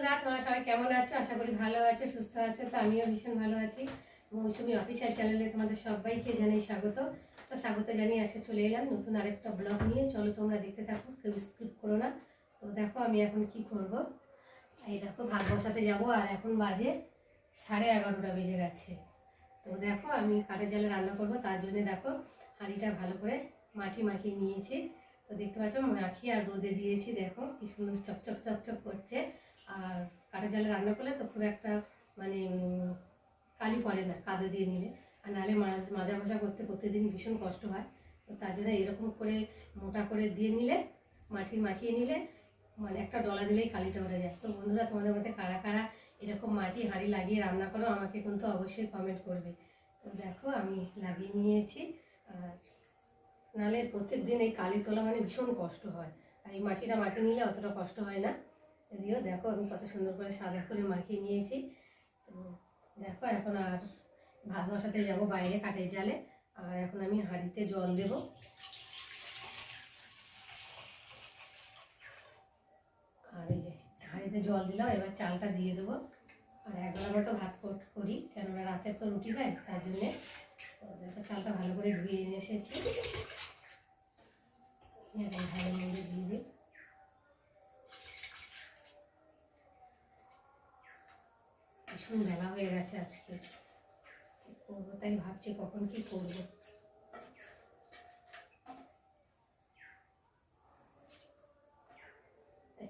বন্ধুরা, তোমরা সবাই কেমন আছো? আশা করি ভালো আছো, সুস্থ আছো। তো আমিও ভীষণ ভালো আছি। মৌসুমী অফিসিয়াল চ্যানেলে তোমাদের সবাইকে জানাই স্বাগত। তো স্বাগত জানিয়ে আজকে চলে এলাম নতুন আরেকটা ব্লগ নিয়ে। চলো তোমরা দেখতে থাকো, কেউ স্কিপ করো না। তো দেখো আমি এখন কি করব। এই দেখো ভাত বসাতে যাবো, আর এখন বাজে 11:30 বেজে গেছে। তো দেখো আমি কাঠের জালে রান্না করব, তার জন্য দেখো হাঁড়িটা ভালো করে মাটি মাখিয়ে নিয়েছি। তো দেখতে পাচ্ছ মাখিয়ে আর রোদে দিয়েছি। দেখো কি সুন্দর চকচক চকচক করছে। আর কাঠের জালে রান্না করলে তো খুব একটা মানে কালি পড়ে না কাদা দিয়ে নিলে। আর নাহলে মাজা ঘষা করতে প্রতিদিন ভীষণ কষ্ট হয়। তো তার জন্য এরকম করে মোটা করে দিয়ে নিলে, মাটি মাখিয়ে নিলে মানে একটা ডলা দিলেই কালিটা উঠে যায়। তো বন্ধুরা, তোমাদের মধ্যে কারা কারা এরকম মাটি হাঁড়ি লাগিয়ে রান্না করো আমাকে কিন্তু অবশ্যই কমেন্ট করবে। তো দেখো আমি লাগিয়ে নিয়েছি। আর নাহলে প্রত্যেক দিন এই কালি তোলা মানে ভীষণ কষ্ট হয়। আর এই মাটিটা মাখিয়ে নিলে অতটা কষ্ট হয় না। যদিও দেখো আমি কত সুন্দর করে সাদা করে মাখিয়ে নিয়েছি। তো দেখো এখন আর ভাত বসাতে যাবো বাইরে কাঠের জালে। আর এখন আমি হাঁড়িতে জল দেব। আর এই যে হাঁড়িতে জল দিলাম, এবার চালটা দিয়ে দেবো। আর একবেলা মতো ভাত করি, কেননা রাতের তো রুটি খাই, তার জন্যে। তো দেখো চালটা ভালো করে ধুয়ে নিয়ে এসেছি। ভালো মধ্যে দিয়ে দিই। ভীষণ বেলা হয়ে গেছে আজকে, করবো তাই ভাবছি কখন কি করবো।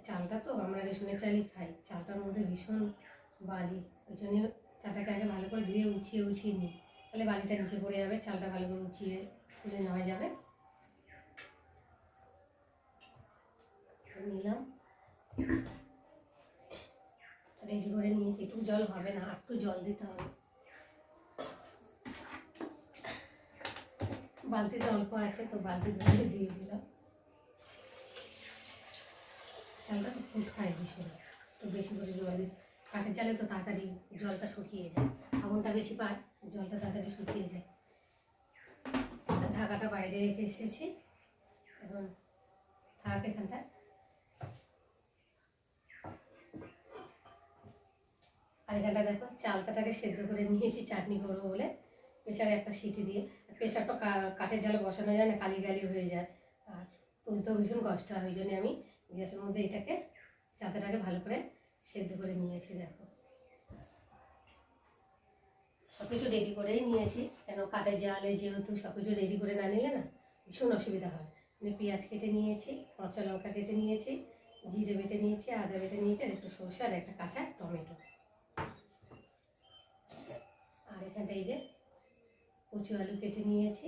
চালটা তো আমরা রেশনের চালই খাই, চালটার মধ্যে ভীষণ বালি। ওই জন্য চালটাকে আগে ভালো করে ধুয়ে উঠিয়ে নিই, তাহলে বালিটা নিচে পড়ে যাবে, চালটা ভালো করে উঠিয়ে তুলে নেওয়া যাবে। নিলাম, রেডি করে নিয়েছি। একটু জল হবে না, একটু জল দিতে হবে। বালতিতে অল্প আছে, তো বালতি ধরে দিয়ে দিলাম। চালটা তো ফুট খায় ভীষণ, তো বেশি করে জল দিই। কাঠের জালে তো তাড়াতাড়ি জলটা শুকিয়ে যায়, আগুনটা বেশি পায়, জলটা তাড়াতাড়ি শুকিয়ে যায়। ঢাকাটা বাইরে রেখে এসেছি, এখন থাক এখানটা। আর এখানটা দেখো চালটাকে সেদ্ধ করে নিয়েছি চাটনি করবো বলে, প্রেশারে একটা সিটি দিয়ে। প্রেশারটা কাঠের জালে বসানো যায় না, কালি গালি হয়ে যায়, আর তুলতেও ভীষণ কষ্ট হয়। ওই জন্য আমি গ্যাসের মধ্যে এটাকে চালটাকে ভালো করে সেদ্ধ করে নিয়েছি। দেখো সব কিছু রেডি করেই নিয়েছি, কেন কাঠের জালে যেহেতু সব কিছু রেডি করে না নিলে না ভীষণ অসুবিধা হয়। আমি পেঁয়াজ কেটে নিয়েছি, কাঁচা লঙ্কা কেটে নিয়েছি, জিরে বেটে নিয়েছি, আদা বেটে নিয়েছি, আর একটু সরষে আর একটা কাঁচা টমেটো। আর এখানটা এই যে কচু আলু কেটে নিয়েছি।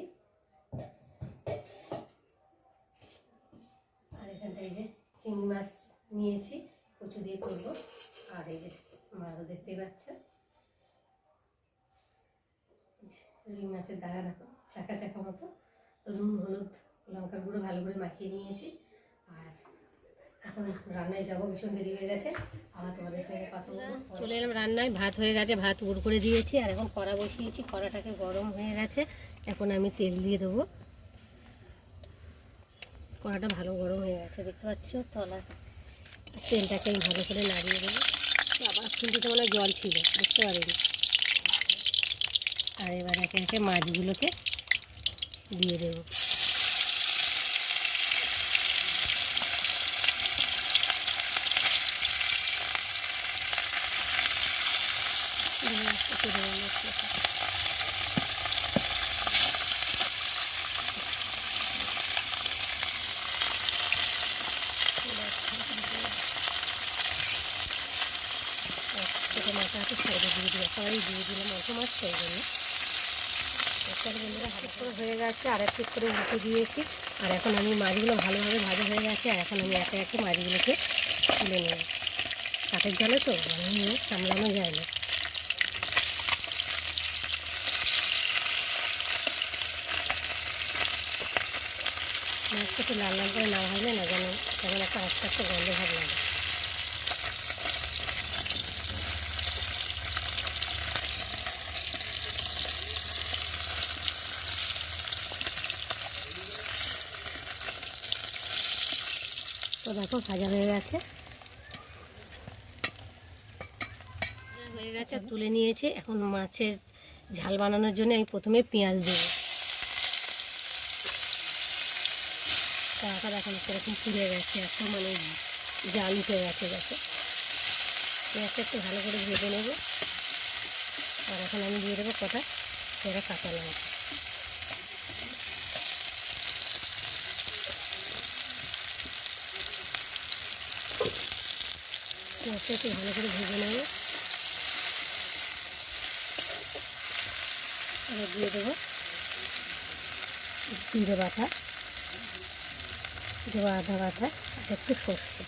আর এখানটা এই যে চিংড়ি মাছ নিয়েছি, কচু দিয়ে করবো। আর এই যে মাছও দেখতেই পাচ্ছ, রুই মাছের দাগা দেখো চাকা চাকা মতো। তো নুন হলুদ লঙ্কার গুঁড়ো ভালো করে মাখিয়ে নিয়েছি। আর এখন রান্নায় যাবো, ভীষণ দেরি হয়ে গেছে। আবার তোমাদের সঙ্গে কথা বলবো। চলে এলাম রান্নায়, ভাত হয়ে গেছে, ভাত উড় করে দিয়েছি। আর এখন কড়া বসিয়েছি, কড়াটাকে গরম হয়ে গেছে। এখন আমি তেল দিয়ে দেবো। কড়াটা ভালো গরম হয়ে গেছে, দেখতে পাচ্ছ তলা। তেলটাকে আমি ভালো করে নাড়িয়ে দেবো। আবার কিন্তু তো মনে জল ছিল, বুঝতে পারিনি। আর এবার একে একে মাছগুলোকে দিয়ে দেবো। ছোটো মাছ আছে সাইডে দিয়ে দিলাম, সবাই দিয়ে দিলাম অল্প মাছ, সেই জন্য। বন্ধুরা হাত করে হয়ে গেছে, আর এক পিস করে উল্টে দিয়েছি। আর এখন আমি মাছগুলো ভালোভাবে ভাজা হয়ে গেছে। আর এখন আমি একে একে মাছগুলোকে তুলে নেব। কাঠের জালে তো নিয়ে সামলানো যায় না। মাছটা একটু লাল লাল করে না ভাজলে না যেন তেমন একটা আস্তে আস্তে গন্ধ ভাব লাগে। তো দেখো ভাজা হয়ে গেছে। হয়ে গেছে, তুলে নিয়েছি। এখন মাছের ঝাল বানানোর জন্য আমি প্রথমে পেঁয়াজ দেবো। তারপর এখন সেরকম পুড়ে গেছে, এত মানে জাল উঠে গেছে গেছে। পেঁয়াজটা একটু ভালো করে ভেজে নেব। আর এখন আমি দিয়ে দেবো কটা সেরা কাঁচা লঙ্কা। পেঁয়াজটা একটু ভালো করে ভেজে নেব। এবার দিয়ে দেবো জিরে বাটা, দেবো আদা বাটা, আর একটু সর্ষে,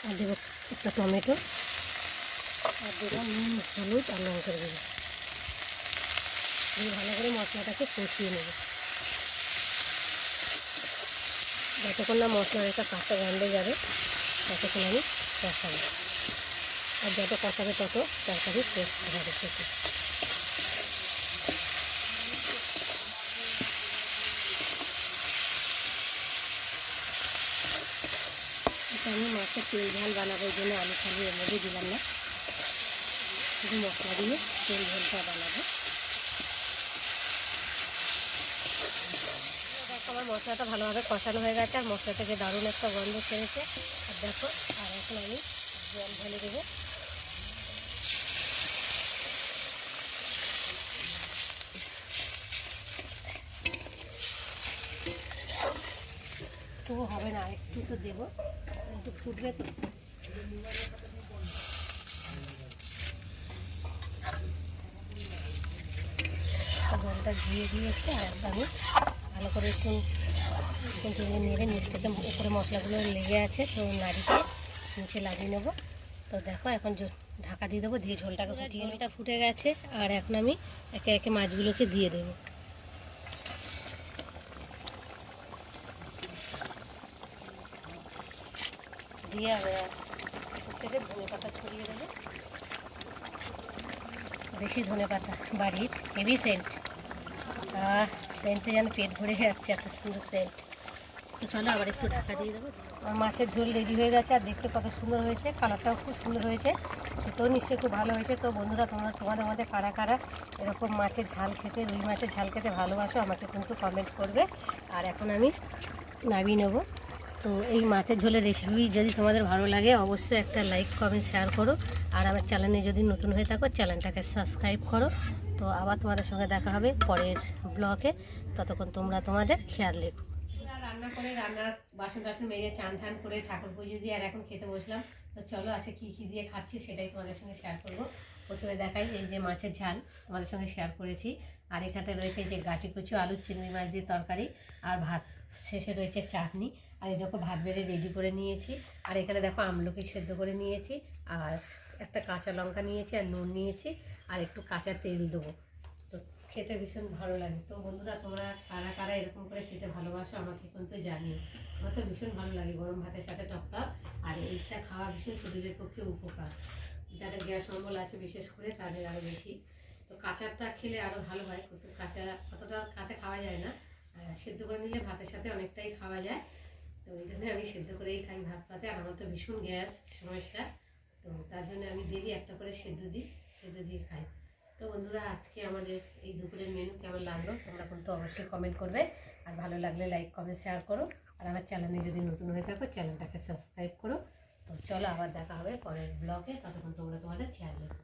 আর দেবো একটা টমেটো, আর দেবো নুন, হলুদ আর লঙ্কার গুঁড়ো। দিয়ে ভালো করে মশলাটাকে কষিয়ে নেব। যতক্ষণ না মশলার একটা কাঁচা গন্ধ যাবে ততক্ষণ আমি কষাবো। আর যত কষাবে তত তরকারি টেস্ট হবে খেতে। আমি মাছের তেল ঝাল বানাবার জন্য আলু ফালু এর মধ্যে দিলাম না, শুধু মশলা দিয়ে তেল ঝালটা বানাবো। দেখো আমার মশলাটা ভালোভাবে কষানো হয়ে গেছে, আর মশলা থেকে দারুণ একটা গন্ধ ছেড়েছে। আর দেখো, আর এখন আমি জল ঢেলে দেবো। একটু হবে না, একটু তো দেবো, একটু ফুটবে তো। জলটা ধুয়ে দিয়েছে, আর আমি ভালো করে একটু নেড়ে নিচ থেকে উপরে মশলাগুলো লেগে আছে, তো নাড়িতে নিচে লাগিয়ে নেবো। তো দেখো এখন ঢাকা দিয়ে দেবো, দিয়ে ঝোলটাকে ফুটিয়ে, ঝোলটা ফুটে গেছে। আর এখন আমি একে একে মাছগুলোকে দিয়ে দেবো। দিয়ে আর উপর থেকে ধনে পাতা ছড়িয়ে দেবো, বেশি ধনে পাতা বাড়ির, হেভি সেন্ট। সেন্টে যেন পেট ভরে যাচ্ছে, এত সুন্দর সেন্ট। তো চলো আবার একটু ঢাকা দিয়ে দেবো। আমার মাছের ঝোল রেডি হয়ে গেছে, আর দেখতে কত সুন্দর হয়েছে, কালারটাও খুব সুন্দর হয়েছে, খেতেও নিশ্চয়ই খুব ভালো হয়েছে। তো বন্ধুরা, তোমাদের মধ্যে কারা কারা এরকম মাছের ঝাল খেতে, রুই মাছের ঝাল খেতে ভালোবাসো আমাকে কিন্তু কমেন্ট করবে। আর এখন আমি নামিয়ে নেব। তো এই মাছের ঝোলের রেসিপি যদি তোমাদের ভালো লাগে অবশ্যই একটা লাইক, কমেন্ট, শেয়ার করো। আর আমার চ্যানেলে যদি নতুন হয়ে থাকো চ্যানেলটাকে সাবস্ক্রাইব করো। তো আবার তোমাদের সঙ্গে দেখা হবে পরের ব্লগে। ততক্ষণ তোমরা তোমাদের খেয়াল রেখো। রান্না করে, রান্নার বাসন টাসন মেজে চান ঠান করে ঠাকুর পুজো দিয়ে আর এখন খেতে বসলাম। তো চলো আছে কী কী দিয়ে খাচ্ছি সেটাই তোমাদের সঙ্গে শেয়ার করবো। প্রথমে দেখাই এই যে মাছের ঝাল তোমাদের সঙ্গে শেয়ার করেছি। আর এখানে রয়েছে এই যে গাটি কচু আলুর চিংড়ি মাছ দিয়ে তরকারি, আর ভাত, শেষে রয়েছে চাটনি। আর এই দেখো ভাত বেড়ে রেডি করে নিয়েছি। আর এখানে দেখো আমলকি সেদ্ধ করে নিয়েছি, আর একটা কাঁচা লঙ্কা নিয়েছি, আর নুন নিয়েছি, আর একটু কাঁচা তেল দেবো। তো খেতে ভীষণ ভালো লাগে। তো বন্ধুরা, তোমরা কারা কারা এরকম করে খেতে ভালোবাসো আমাকে কিন্তু জানিও। আমার তো ভীষণ ভালো লাগে গরম ভাতের সাথে টকটক। আর এইটা খাওয়া ভীষণ শরীরের পক্ষে উপকার, যাদের গ্যাস অম্বল আছে বিশেষ করে তাদের আরও বেশি। তো কাঁচাটা খেলে আরও ভালো হয়, কিন্তু অতটা কাঁচা খাওয়া যায় না। সেদ্ধ করে নিলে ভাতের সাথে অনেকটাই খাওয়া যায়। তো ওই জন্য আমি সেদ্ধ করেই খাই ভাত পাতে। আর আমার তো ভীষণ গ্যাস সমস্যা, তো তার জন্য আমি ডেলি একটা করে সেদ্ধ দিয়ে খাই। তো বন্ধুরা, আজকে আমাদের এই দুপুরের মেনু কেমন লাগলো তোমরা কিন্তু অবশ্যই কমেন্ট করবে। আর ভালো লাগলে লাইক, কমেন্ট, শেয়ার করো। আর আমার চ্যানেলে যদি নতুন হয়ে থাকো চ্যানেলটাকে সাবস্ক্রাইব করো। তো চলো আবার দেখা হবে পরের ব্লগে, ততক্ষণ তোমরা তোমাদের খেয়াল রাখো।